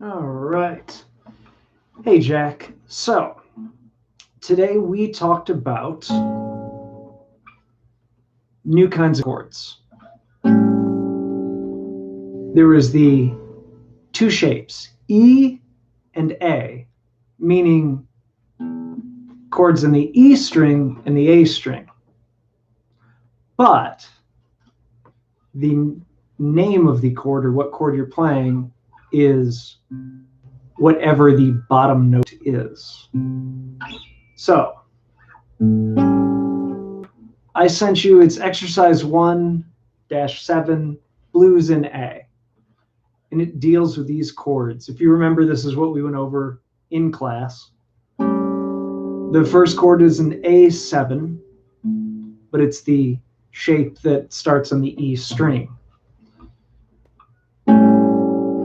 All right. Hey, Jack. So, today we talked about new kinds of chords. There was the two shapes, E and A, meaning chords in the E string and the A string. But the name of the chord or what chord you're playing is whatever the bottom note is. So, I sent you, it's exercise 1-7, blues in A. And it deals with these chords. If you remember, this is what we went over in class. The first chord is an A7, but it's the shape that starts on the E string.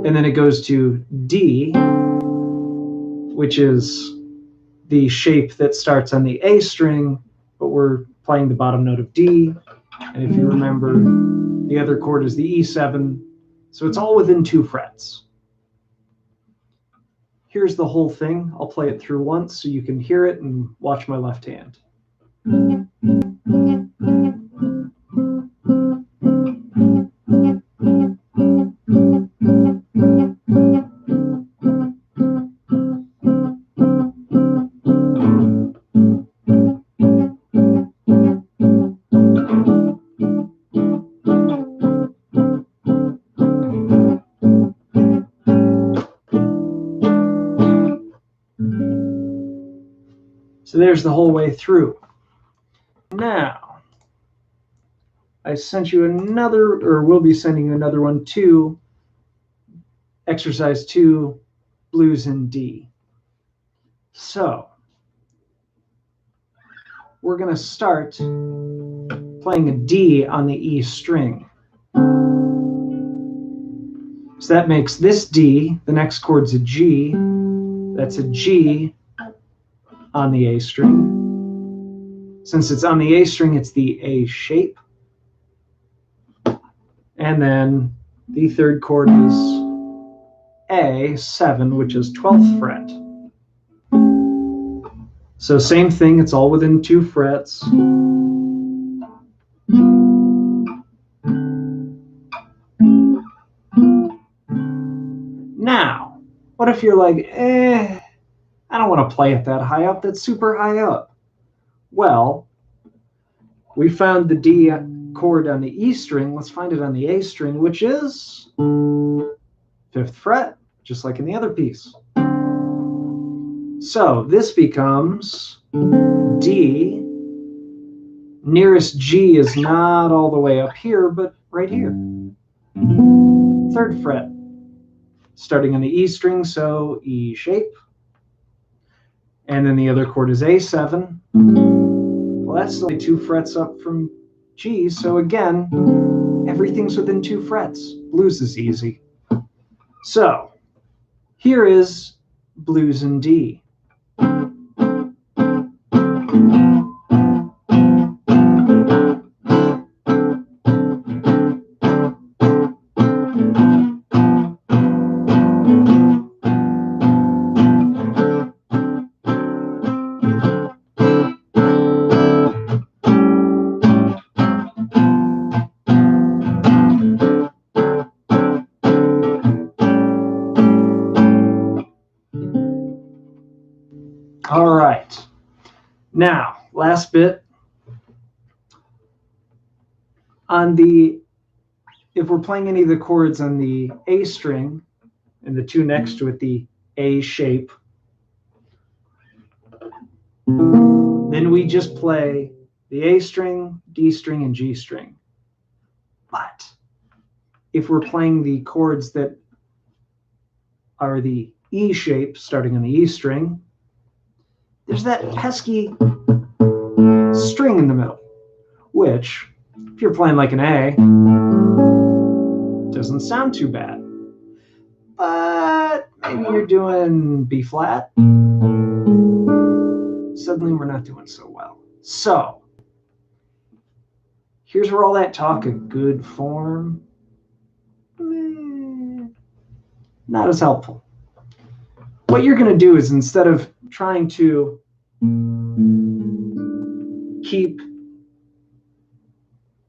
And then it goes to D, which is the shape that starts on the A string, but we're playing the bottom note of D. And if you remember, the other chord is the E7. So it's all within 2 frets. Here's the whole thing. I'll play it through once so you can hear it and watch my left hand. So there's the whole way through. Now, I sent you another, or will be sending you another one too, exercise 2, blues in D. So, we're going to start playing a D on the E string. So that makes this D, the next chord's a G, that's a G on the A string. Since it's on the A string, it's the A shape. And then the third chord is A7, which is 12th fret. So same thing, it's all within 2 frets. Now, what if you're like, I don't want to play it that high up, that's super high up. Well, we found the D chord on the E string, let's find it on the A string, which is 5th fret, just like in the other piece. So this becomes D. Nearest G is not all the way up here, but right here. 3rd fret, starting on the E string, so E shape. And then the other chord is A7. Well, that's only 2 frets up from G, so again, everything's within 2 frets. Blues is easy. So, here is blues in D. All right. Now, last bit. If we're playing any of the chords on the A string, and the 2 next to it, the A shape, then we just play the A string, D string, and G string. But if we're playing the chords that are the E shape, starting on the E string, there's that pesky string in the middle, which, if you're playing like an A, doesn't sound too bad. But maybe you're doing B flat. Suddenly we're not doing so well. So, here's where all that talk of good form, not as helpful. what you're going to do is, instead of trying to keep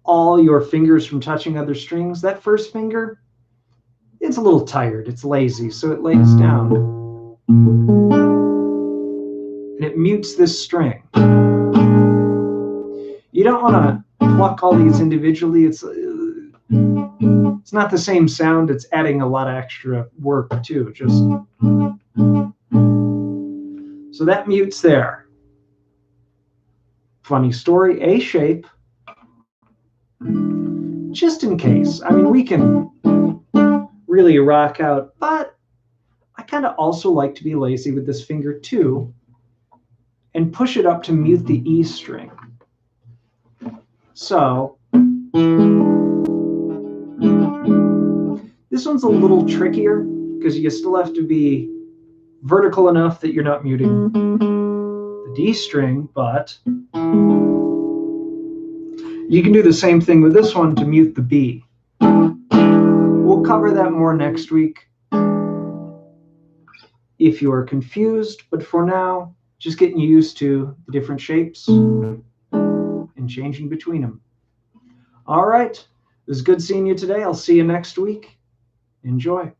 all your fingers from touching other strings, that first finger, it's a little tired, it's lazy, so it lays down and it mutes this string. You don't want to pluck all these individually. It's not the same sound. It's adding a lot of extra work too. Just so that mutes there. Funny story, A shape, just in case. I mean, we can really rock out, but I kind of also like to be lazy with this finger too and push it up to mute the E string. So this one's a little trickier because you still have to be vertical enough that you're not muting the D string, but you can do the same thing with this one to mute the B. We'll cover that more next week if you are confused, but for now, just getting used to the different shapes and changing between them. All right, it was good seeing you today. I'll see you next week. Enjoy.